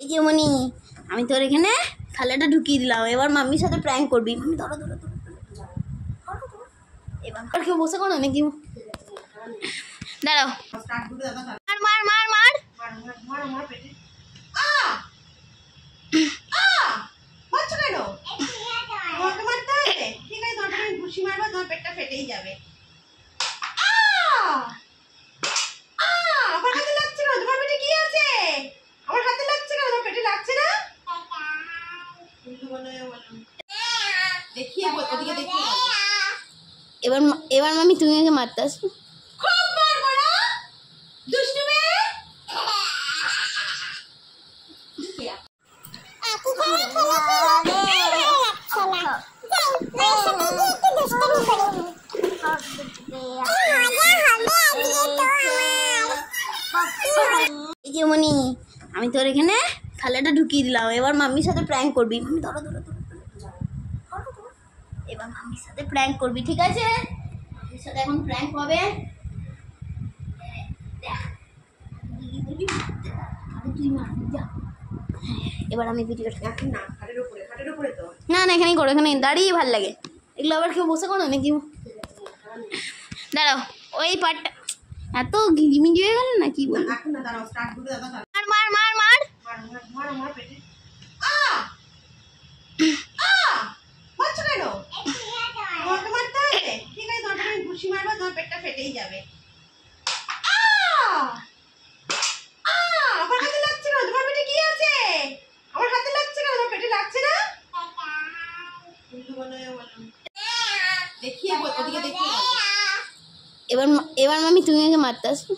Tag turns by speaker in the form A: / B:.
A: এই যে মনি, আমি তোর এখানে থালাটা ঢুকিয়ে দিলাম, এবার মাম্মির সাথে প্র্যাঙ্ক করবি। ধরো ধরো ধরো, এবার কেউ বসে করো নাকি? দাঁড়াও, মার মার মার মার।
B: পেটটা ফেটেই যাবে।
A: এবার এবার মামি তুমি আগে মারতে আসো। এই যে মনি, আমি তোর এখানে থালাটা ঢুকিয়ে দিলাম, এবার মাম্মির সাথে প্র্যাঙ্ক করবি। ধরো ধরো ধরো, এবার মাম্মির সাথে প্র্যাঙ্ক করবি, ঠিক আছে? মাম্মির সাথে এখন প্র্যাঙ্ক হবে। এবার আমি ভিডিওটা না না এখানেই করো, এখানে দাঁড়িয়ে ভাল লাগে। এগুলো আবার কেউ বসে করো নাকি? দাঁড়াও, ওই পার্টটা এত ঘিমিজি হয়ে গেল না, কি বল? মার মার মার মার।
B: পেটটা ফেটেই যাবে।
A: এবার এবার মামি তুমি আগে মারতে আসো।